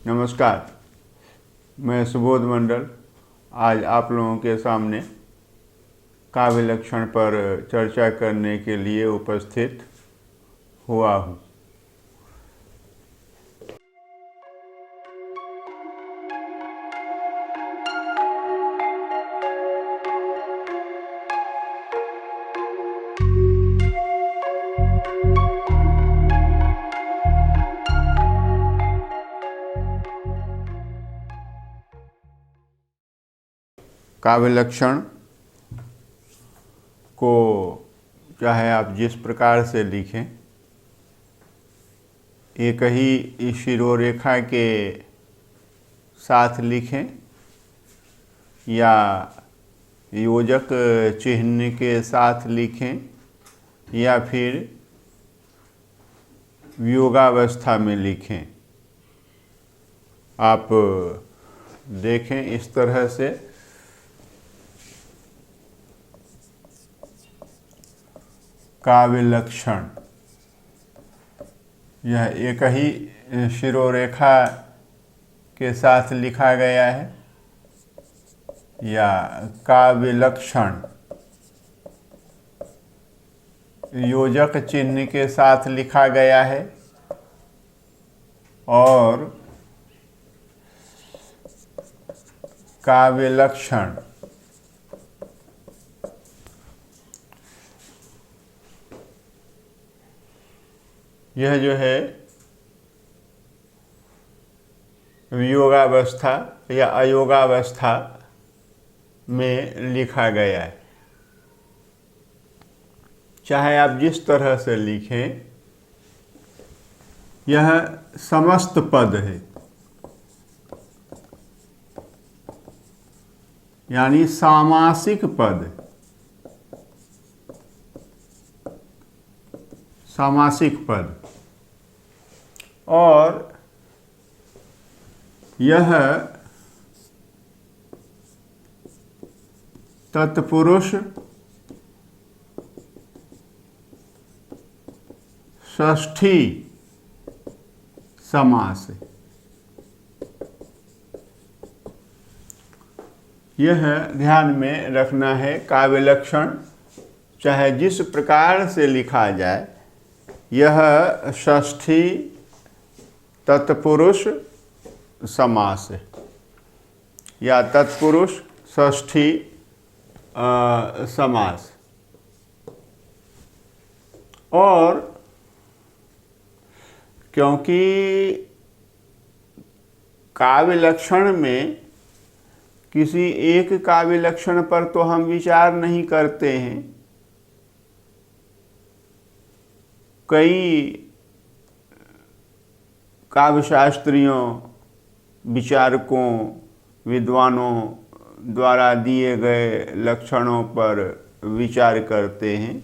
नमस्कार, मैं सुबोध मंडल आज आप लोगों के सामने काव्य लक्षण पर चर्चा करने के लिए उपस्थित हुआ हूँ। काव्य लक्षण को चाहे आप जिस प्रकार से लिखें, एक ही शिरोरेखा के साथ लिखें या योजक चिन्ह के साथ लिखें या फिर वियोगावस्था में लिखें। आप देखें इस तरह से काव्य लक्षण, यह एक ही शिरोरेखा के साथ लिखा गया है या काव्य लक्षण योजक चिन्ह के साथ लिखा गया है और काव्य लक्षण यह जो है वियोगावस्था या अयोगावस्था में लिखा गया है। चाहे आप जिस तरह से लिखें, यह समस्त पद है, यानी सामासिक पद, सामासिक पद। और यह तत्पुरुष षष्ठी समास है। यह ध्यान में रखना है। काव्य लक्षण चाहे जिस प्रकार से लिखा जाए, यह षष्ठी तत्पुरुष समास है या तत्पुरुष षष्ठी समास। और क्योंकि काव्य लक्षण में किसी एक काव्य लक्षण पर तो हम विचार नहीं करते हैं, कई काव्यशास्त्रियों, विचारकों, विद्वानों द्वारा दिए गए लक्षणों पर विचार करते हैं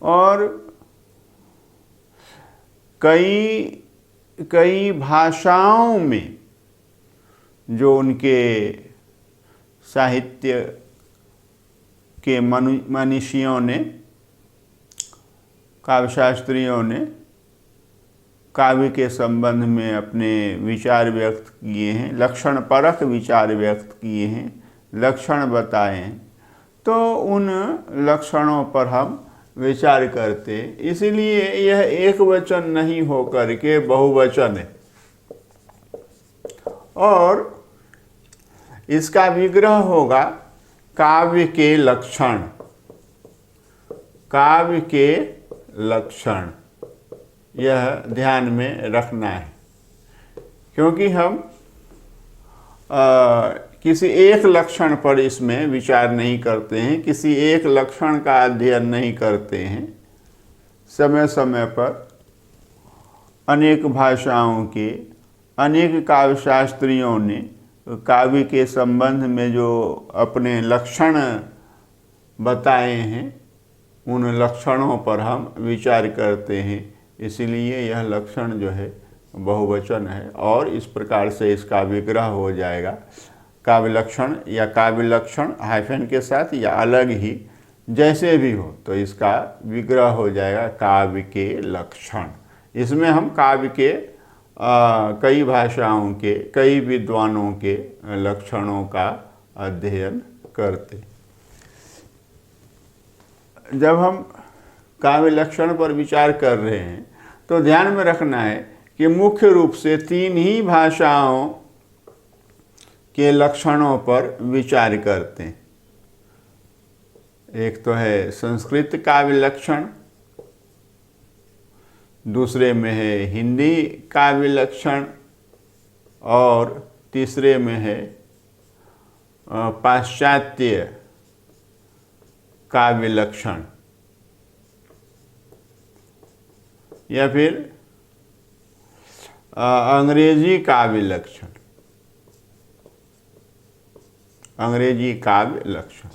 और कई भाषाओं में जो उनके साहित्य के मनीषियों ने, काव्यशास्त्रियों ने काव्य के संबंध में अपने विचार व्यक्त किए हैं, लक्षण परक विचार व्यक्त किए हैं, लक्षण बताए हैं, तो उन लक्षणों पर हम विचार करते हैं। इसलिए यह एक वचन नहीं होकर के बहुवचन है और इसका विग्रह होगा काव्य के लक्षण। काव्य के लक्षण यह ध्यान में रखना है, क्योंकि हम किसी एक लक्षण पर इसमें विचार नहीं करते हैं, किसी एक लक्षण का अध्ययन नहीं करते हैं। समय समय पर अनेक भाषाओं के अनेक काव्यशास्त्रियों ने काव्य के संबंध में जो अपने लक्षण बताए हैं, उन लक्षणों पर हम विचार करते हैं। इसीलिए यह लक्षण जो है बहुवचन है और इस प्रकार से इसका विग्रह हो जाएगा काव्य लक्षण या काव्य लक्षण हाइफन के साथ या अलग ही, जैसे भी हो, तो इसका विग्रह हो जाएगा काव्य के लक्षण। इसमें हम काव्य के कई भाषाओं के कई विद्वानों के लक्षणों का अध्ययन करते। जब हम काव्य लक्षण पर विचार कर रहे हैं तो ध्यान में रखना है कि मुख्य रूप से 3 ही भाषाओं के लक्षणों पर विचार करते हैं। एक तो है संस्कृत काव्य लक्षण, दूसरे में है हिंदी काव्य लक्षण और तीसरे में है पाश्चात्य काव्य लक्षण या फिर अंग्रेजी काव्य लक्षण। अंग्रेजी काव्य लक्षण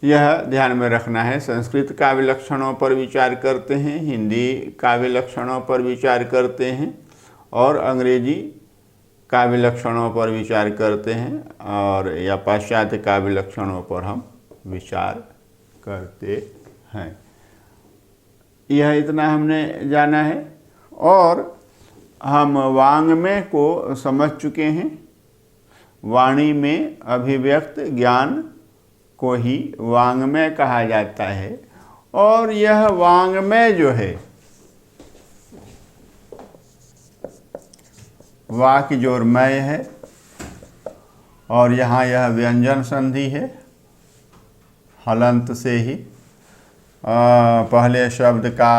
यह ध्यान में रखना है। संस्कृत काव्य लक्षणों पर विचार करते हैं, हिंदी काव्य लक्षणों पर विचार करते हैं और अंग्रेजी काव्य लक्षणों पर विचार करते हैं और या पाश्चात्य काव्य लक्षणों पर हम विचार करते हैं। यह इतना हमने जाना है और हम वाङ्मय को समझ चुके हैं। वाणी में अभिव्यक्त ज्ञान को ही वाङ्मय कहा जाता है और यह वाङ्मय जो है वा की जोर मय है और यहाँ यह व्यंजन संधि है। हलंत से ही पहले शब्द का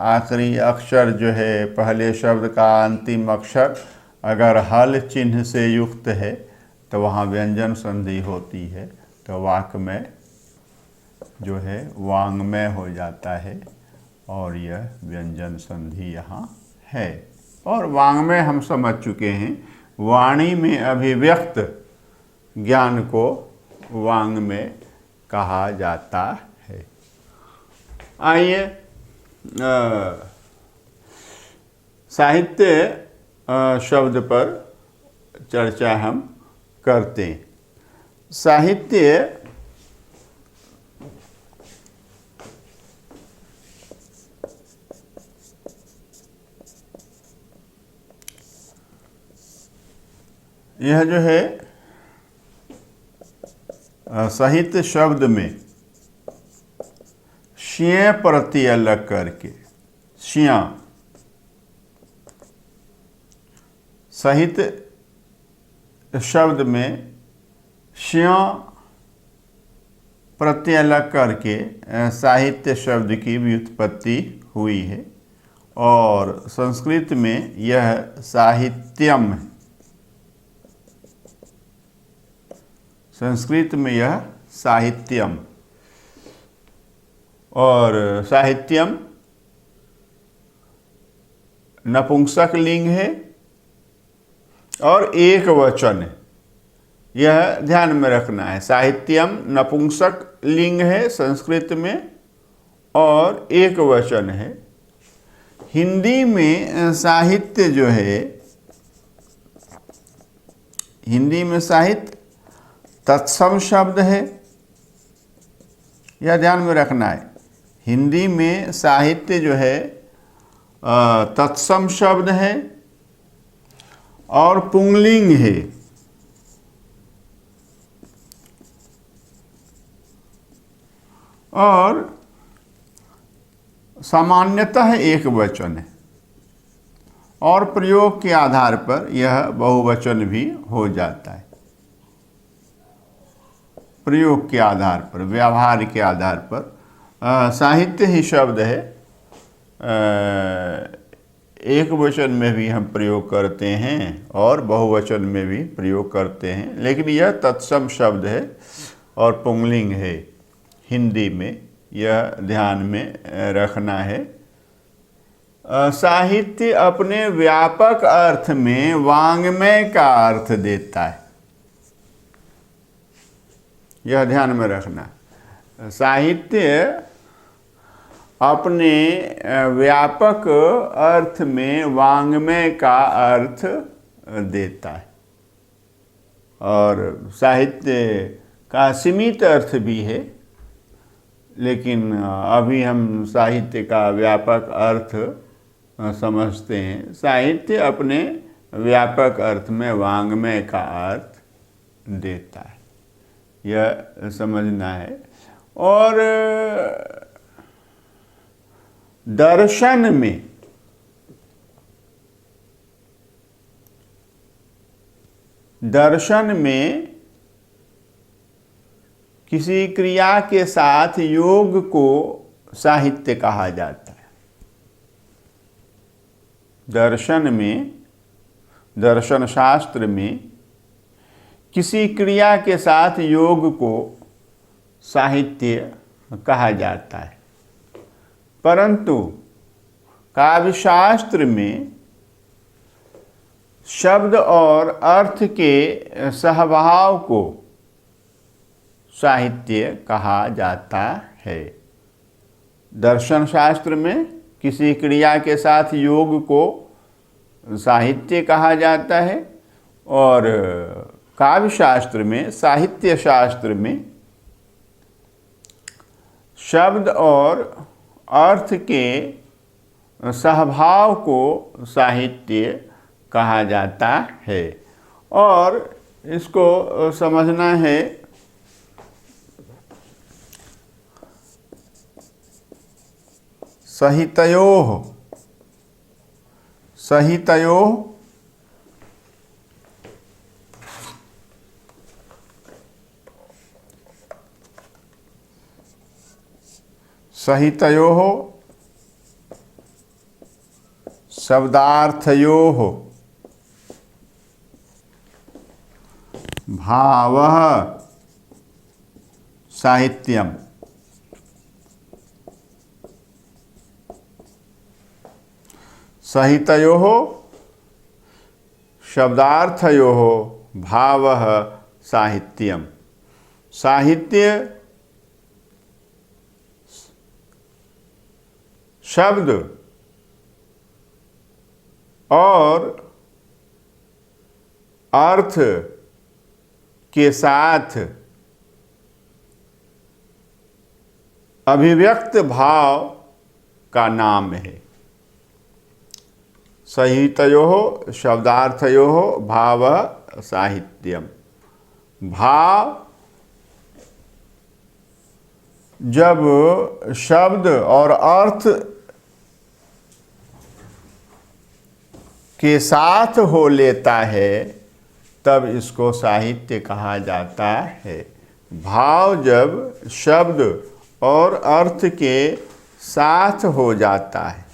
आखिरी अक्षर जो है, पहले शब्द का अंतिम अक्षर अगर हल चिन्ह से युक्त है तो वहाँ व्यंजन संधि होती है, तो वाक्मय जो है वाङ्मय हो जाता है और यह व्यंजन संधि यहाँ है। और वाङ्मय हम समझ चुके हैं, वाणी में अभिव्यक्त ज्ञान को वाङ्मय कहा जाता है। आइए साहित्य शब्द पर चर्चा हम करते हैं। साहित्य यह जो है साहित्य शब्द में श्य प्रत्यय अलग करके श्या, साहित्य शब्द में श्या प्रत्यय अलग करके साहित्य शब्द की व्युत्पत्ति हुई है और संस्कृत में यह साहित्यम है। संस्कृत में यह साहित्यम और साहित्यम नपुंसक लिंग है और एक वचन है। यह ध्यान में रखना है। साहित्यम नपुंसक लिंग है संस्कृत में और एक वचन है। हिंदी में साहित्य जो है, हिंदी में साहित्य तत्सम शब्द है। यह ध्यान में रखना है। हिंदी में साहित्य जो है तत्सम शब्द है और पुंगलिंग है। और सामान्यतः एक वचन है और प्रयोग के आधार पर यह बहुवचन भी हो जाता है। प्रयोग के आधार पर, व्यवहार के आधार पर साहित्य ही शब्द है। एक वचन में भी हम प्रयोग करते हैं और बहुवचन में भी प्रयोग करते हैं, लेकिन यह तत्सम शब्द है और पुंगलिंग है हिंदी में। यह ध्यान में रखना है। साहित्य अपने व्यापक अर्थ में वाङ्मय का अर्थ देता है। यह ध्यान में रखना। साहित्य अपने व्यापक अर्थ में वाङ्मय का अर्थ देता है और साहित्य का सीमित अर्थ भी है, लेकिन अभी हम साहित्य का व्यापक अर्थ समझते हैं। साहित्य अपने व्यापक अर्थ में वाङ्मय का अर्थ देता है, यह समझना है। और दर्शन में किसी क्रिया के साथ योग को साहित्य कहा जाता है। दर्शन शास्त्र में किसी क्रिया के साथ योग को साहित्य कहा जाता है, परंतु काव्यशास्त्र में शब्द और अर्थ के सहभाव को साहित्य कहा जाता है। दर्शन शास्त्र में किसी क्रिया के साथ योग को साहित्य कहा जाता है, और काव्य शास्त्र में, साहित्य शास्त्र में शब्द और अर्थ के सहभाव को साहित्य कहा जाता है। और इसको समझना है सहितयोः शब्दार्थयोः भावः साहित्यम्। सहितयोः शब्दार्थयोः भावः साहित्यम्। साहित्य शब्द और अर्थ के साथ अभिव्यक्त भाव का नाम है। सहितयोः शब्दार्थयोः भावः साहित्यम्। भाव जब शब्द और अर्थ के साथ हो लेता है तब इसको साहित्य कहा जाता है। भाव जब शब्द और अर्थ के साथ हो जाता है,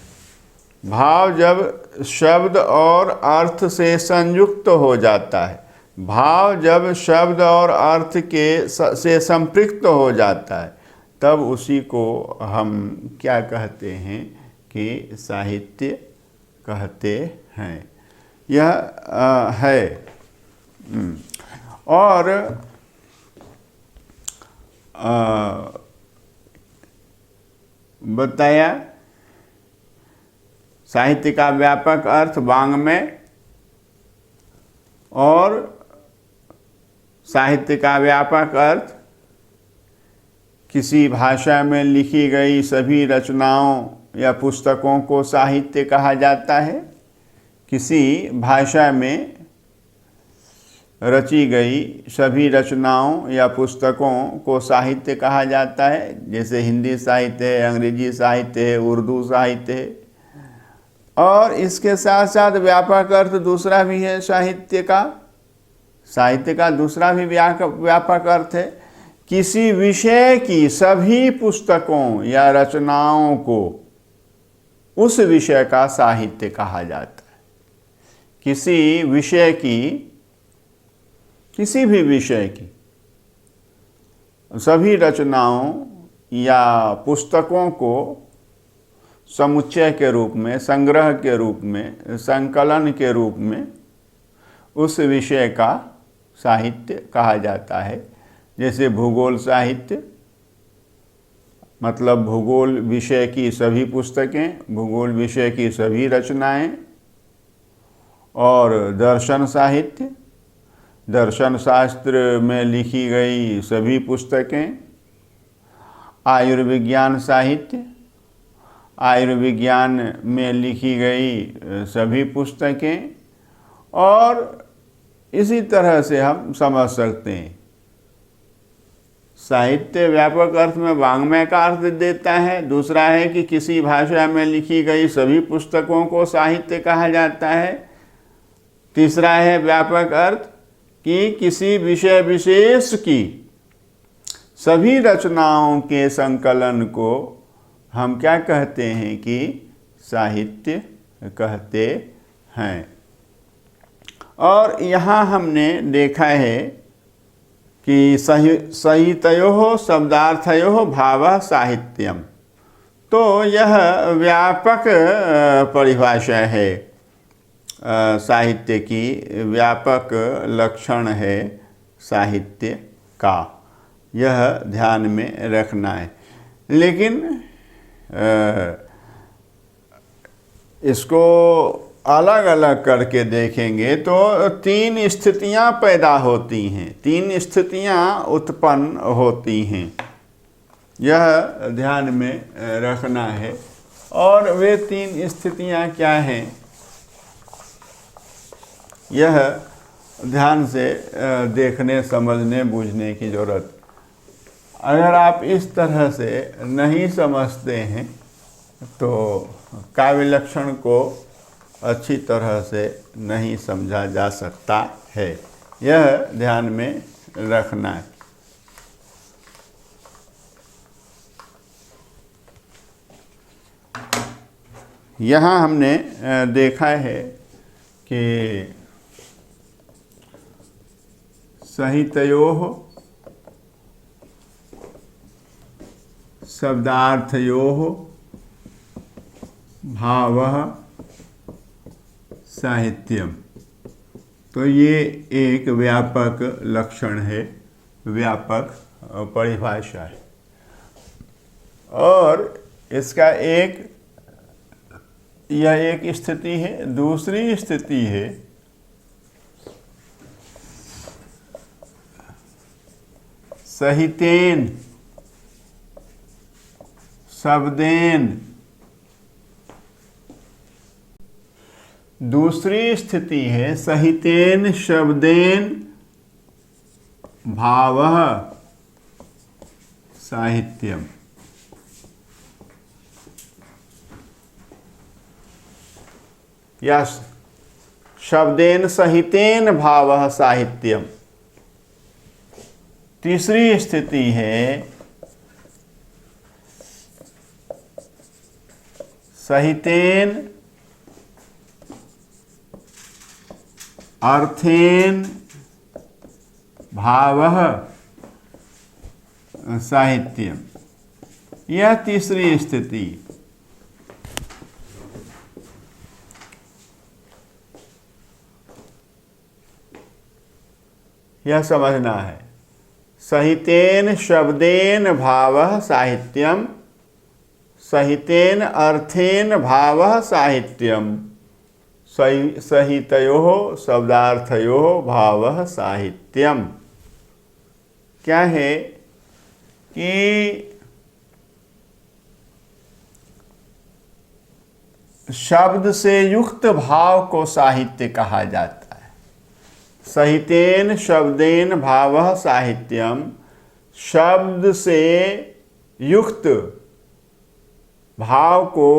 भाव जब शब्द और अर्थ से संयुक्त हो जाता है, भाव जब शब्द और अर्थ के से संपृक्त हो जाता है, तब उसी को हम क्या कहते हैं कि साहित्य कहते हैं। यह है। और बताया साहित्य का व्यापक अर्थ वाङ्मय, और साहित्य का व्यापक अर्थ किसी भाषा में लिखी गई सभी रचनाओं या पुस्तकों को साहित्य कहा जाता है। किसी भाषा में रची गई सभी रचनाओं या पुस्तकों को साहित्य कहा जाता है, जैसे हिंदी साहित्य है, अंग्रेजी साहित्य है, उर्दू साहित्य है। और इसके साथ साथ व्यापक अर्थ दूसरा भी है साहित्य का। साहित्य का दूसरा भी व्यापक अर्थ है, किसी विषय की सभी पुस्तकों या रचनाओं को उस विषय का साहित्य कहा जाता है। किसी विषय की, किसी भी विषय की सभी रचनाओं या पुस्तकों को समुच्चय के रूप में, संग्रह के रूप में, संकलन के रूप में उस विषय का साहित्य कहा जाता है। जैसे भूगोल साहित्य, मतलब भूगोल विषय की सभी पुस्तकें, भूगोल विषय की सभी रचनाएं। और दर्शन साहित्य, दर्शन शास्त्र में लिखी गई सभी पुस्तकें। आयुर्विज्ञान साहित्य, आयुर्विज्ञान में लिखी गई सभी पुस्तकें, और इसी तरह से हम समझ सकते हैं। साहित्य व्यापक अर्थ में वाङ्मय का अर्थ देता है। दूसरा है कि किसी भाषा में लिखी गई सभी पुस्तकों को साहित्य कहा जाता है। तीसरा है व्यापक अर्थ कि किसी विषय विशेष की सभी रचनाओं के संकलन को हम क्या कहते हैं कि साहित्य कहते हैं। और यहाँ हमने देखा है कि संहितयोः शब्दार्थयोः भावः साहित्यम, तो यह व्यापक परिभाषा है, साहित्य की व्यापक लक्षण है साहित्य का, यह ध्यान में रखना है। लेकिन इसको अलग अलग करके देखेंगे तो तीन स्थितियां पैदा होती हैं, तीन स्थितियां उत्पन्न होती हैं, यह ध्यान में रखना है। और वे तीन स्थितियां क्या हैं, यह ध्यान से देखने, समझने, बूझने की जरूरत। अगर आप इस तरह से नहीं समझते हैं तो काव्य लक्षण को अच्छी तरह से नहीं समझा जा सकता है, यह ध्यान में रखना है। यहाँ हमने देखा है कि संहितयोः शब्दार्थयोः भावः साहित्यम, तो ये एक व्यापक लक्षण है, व्यापक परिभाषा है। और इसका यह एक स्थिति है। दूसरी स्थिति है सहितेन शब्देन, दूसरी स्थिति है सहितेन शब्देन भावः साहित्यम। या शब्देन सहितेन भावः साहित्यम। तीसरी स्थिति है सहितेन अर्थेन भावः साहित्यम। यह तीसरी स्थिति। यह समझना है, सहितेन शब्देन भावः साहित्यम, सहितेन अर्थेन भावः साहित्यम, सहितयोः शब्दार्थयोः भावः साहित्यम। क्या है कि शब्द से युक्त भाव को साहित्य कहा जाता है। सहितेन शब्देन भावः साहित्यम, शब्द से युक्त भाव को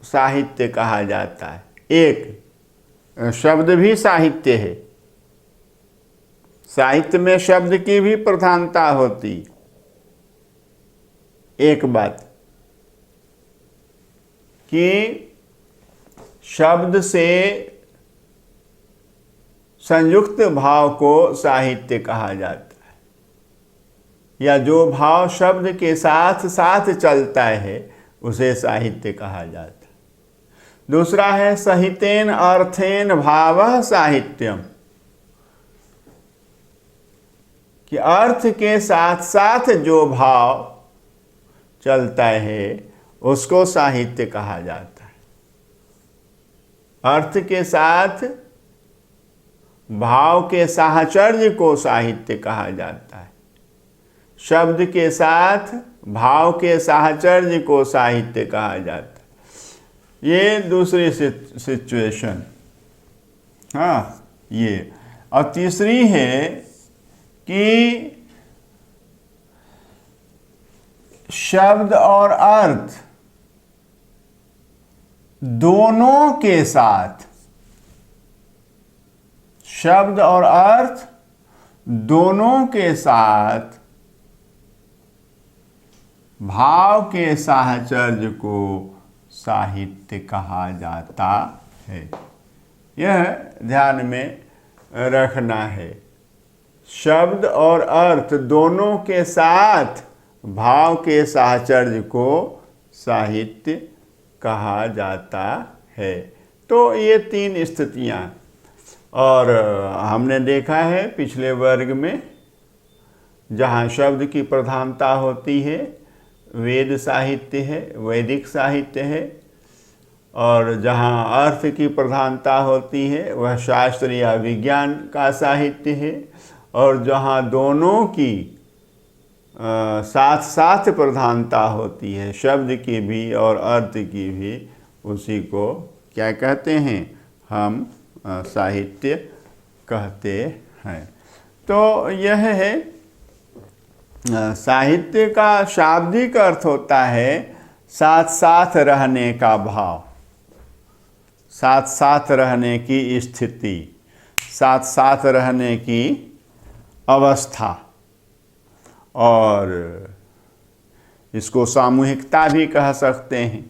साहित्य कहा जाता है। एक शब्द भी साहित्य है, साहित्य में शब्द की भी प्रधानता होती। एक बात कि शब्द से संयुक्त भाव को साहित्य कहा जाता है, या जो भाव शब्द के साथ साथ चलता है उसे साहित्य कहा जाता है। दूसरा है सहितेन अर्थेन भावः साहित्यम, कि अर्थ के साथ साथ जो भाव चलता है उसको साहित्य कहा जाता है। अर्थ के साथ भाव के साहचर्य को साहित्य कहा जाता है। शब्द के साथ भाव के साहचर्य को साहित्य कहा जाता है। ये दूसरी सिचुएशन। हाँ, ये। और तीसरी है कि शब्द और अर्थ दोनों के साथ, शब्द और अर्थ दोनों के साथ भाव के साहचर्य को साहित्य कहा जाता है। यह ध्यान में रखना है। शब्द और अर्थ दोनों के साथ भाव के साहचर्य को साहित्य कहा जाता है। तो ये तीन स्थितियां, और हमने देखा है पिछले वर्ग में, जहाँ शब्द की प्रधानता होती है वेद साहित्य है, वैदिक साहित्य है, और जहाँ अर्थ की प्रधानता होती है वह शास्त्र या विज्ञान का साहित्य है, और जहाँ दोनों की साथ साथ प्रधानता होती है, शब्द की भी और अर्थ की भी, उसी को क्या कहते हैं, हम साहित्य कहते हैं। तो यह है साहित्य का शाब्दिक अर्थ होता है साथ साथ रहने का भाव, साथ साथ रहने की स्थिति, साथ साथ रहने की अवस्था, और इसको सामूहिकता भी कह सकते हैं,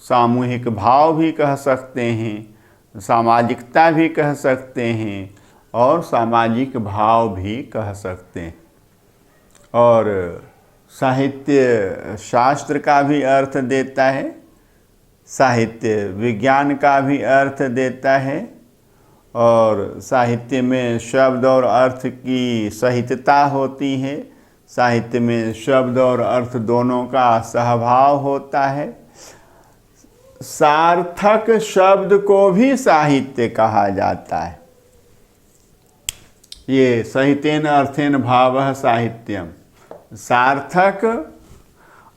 सामूहिक भाव भी कह सकते हैं, सामाजिकता भी कह सकते हैं, और सामाजिक भाव भी कह सकते हैं। और साहित्य शास्त्र का भी अर्थ देता है, साहित्य विज्ञान का भी अर्थ देता है, और साहित्य में शब्द और अर्थ की सहितता होती है, साहित्य में शब्द और अर्थ दोनों का सहभाव होता है। सार्थक शब्द को भी साहित्य कहा जाता है। ये सहितेन अर्थेन भावः साहित्यम, सार्थक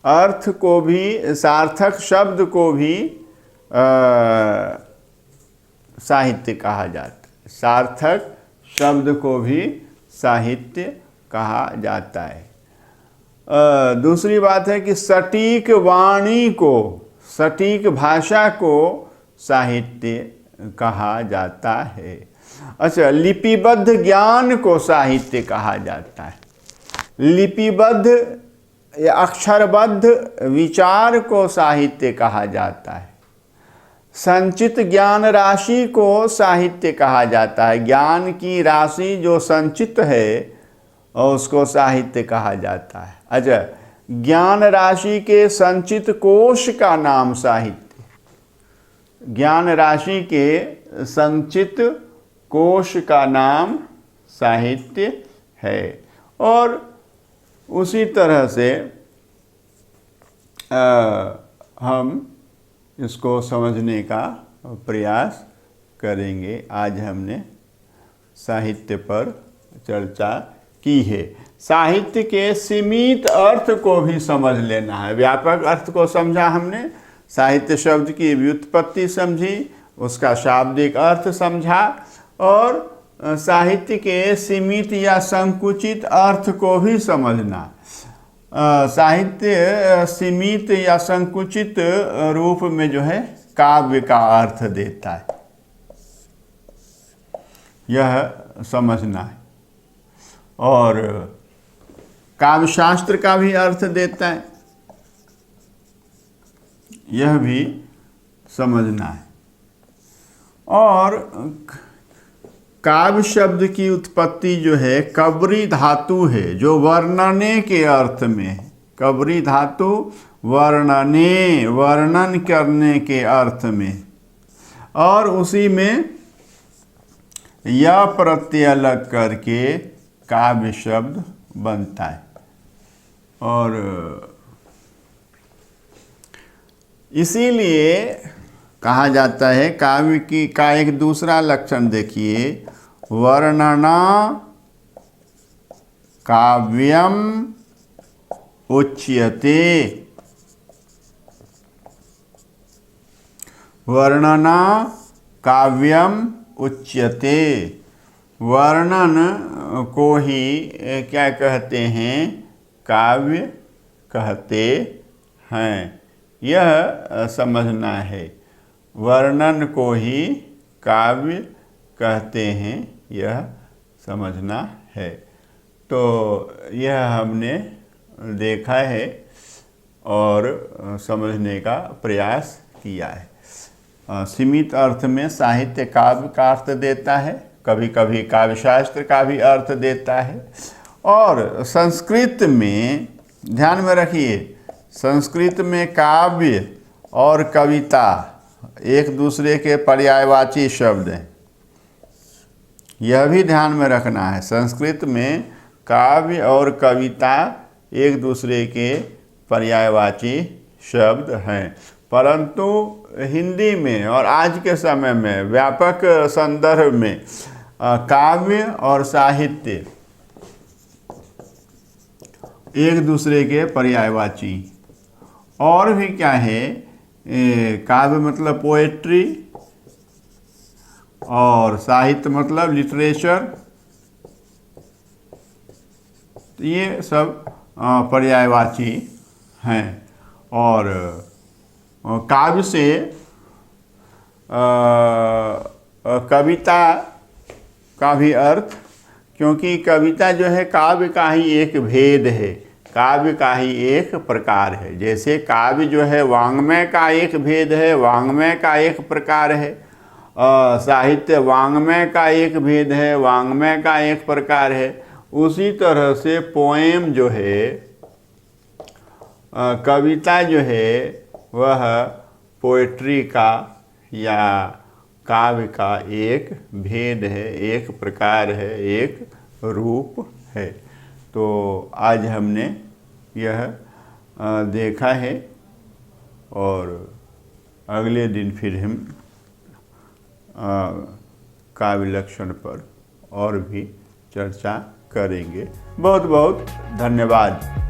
अर्थ को भी, सार्थक शब्द को भी साहित्य कहा जाता है, सार्थक शब्द को भी साहित्य कहा जाता है। दूसरी बात है कि सटीक वाणी को, सटीक भाषा को साहित्य कहा जाता है। अच्छा, लिपिबद्ध ज्ञान को साहित्य कहा जाता है। लिपिबद्ध या अक्षरबद्ध विचार को साहित्य कहा जाता है। संचित ज्ञान राशि को साहित्य कहा जाता है। ज्ञान की राशि जो संचित है और उसको साहित्य कहा जाता है। अच्छा, ज्ञान राशि के संचित कोश का नाम साहित्य, ज्ञान राशि के संचित कोश का नाम साहित्य है। और उसी तरह से हम इसको समझने का प्रयास करेंगे। आज हमने साहित्य पर चर्चा की है। साहित्य के सीमित अर्थ को भी समझ लेना है। व्यापक अर्थ को समझा हमने, साहित्य शब्द की व्युत्पत्ति समझी, उसका शाब्दिक अर्थ समझा, और साहित्य के सीमित या संकुचित अर्थ को भी समझना। साहित्य सीमित या संकुचित रूप में जो है काव्य का अर्थ देता है, यह समझना है। और काव्य शास्त्र का भी अर्थ देता है, यह भी समझना है। और काव्य शब्द की उत्पत्ति जो है कब्री धातु है, जो वर्णने के अर्थ में है। कब्री धातु वर्णने, वर्णन करने के अर्थ में, और उसी में या प्रत्यय लग करके काव्य शब्द बनता है। और इसीलिए कहा जाता है काव्य की का एक दूसरा लक्षण देखिए, वर्णना काव्यम उच्यते। वर्णना काव्यम उच्यते। वर्णन को ही क्या कहते हैं? काव्य कहते हैं। यह समझना है। वर्णन को ही काव्य कहते हैं, यह समझना है। तो यह हमने देखा है और समझने का प्रयास किया है। सीमित अर्थ में साहित्य काव्य का अर्थ देता है, कभी कभी काव्यशास्त्र का भी अर्थ देता है। और संस्कृत में ध्यान में रखिए, संस्कृत में काव्य और कविता एक दूसरे के पर्यायवाची शब्द हैं। यह भी ध्यान में रखना है। संस्कृत में काव्य और कविता एक दूसरे के पर्यायवाची शब्द हैं, परंतु हिंदी में और आज के समय में व्यापक संदर्भ में काव्य और साहित्य एक दूसरे के पर्यायवाची। और भी क्या है, काव्य मतलब पोएट्री और साहित्य मतलब लिटरेचर। तो ये सब पर्यायवाची हैं। और काव्य से कविता का भी अर्थ, क्योंकि कविता जो है काव्य का ही एक भेद है, काव्य का ही एक प्रकार है। जैसे काव्य जो है वाङ्मय का एक भेद है, वाङ्मय का एक प्रकार है। साहित्य वाङ्मय का एक भेद है, वाङ्मय का एक प्रकार है। उसी तरह से पोएम जो है, कविता जो है, वह पोएट्री का या काव्य का एक भेद है, एक प्रकार है, एक रूप है। तो आज हमने यह देखा है और अगले दिन फिर हम काव्य लक्षण पर और भी चर्चा करेंगे। बहुत बहुत धन्यवाद।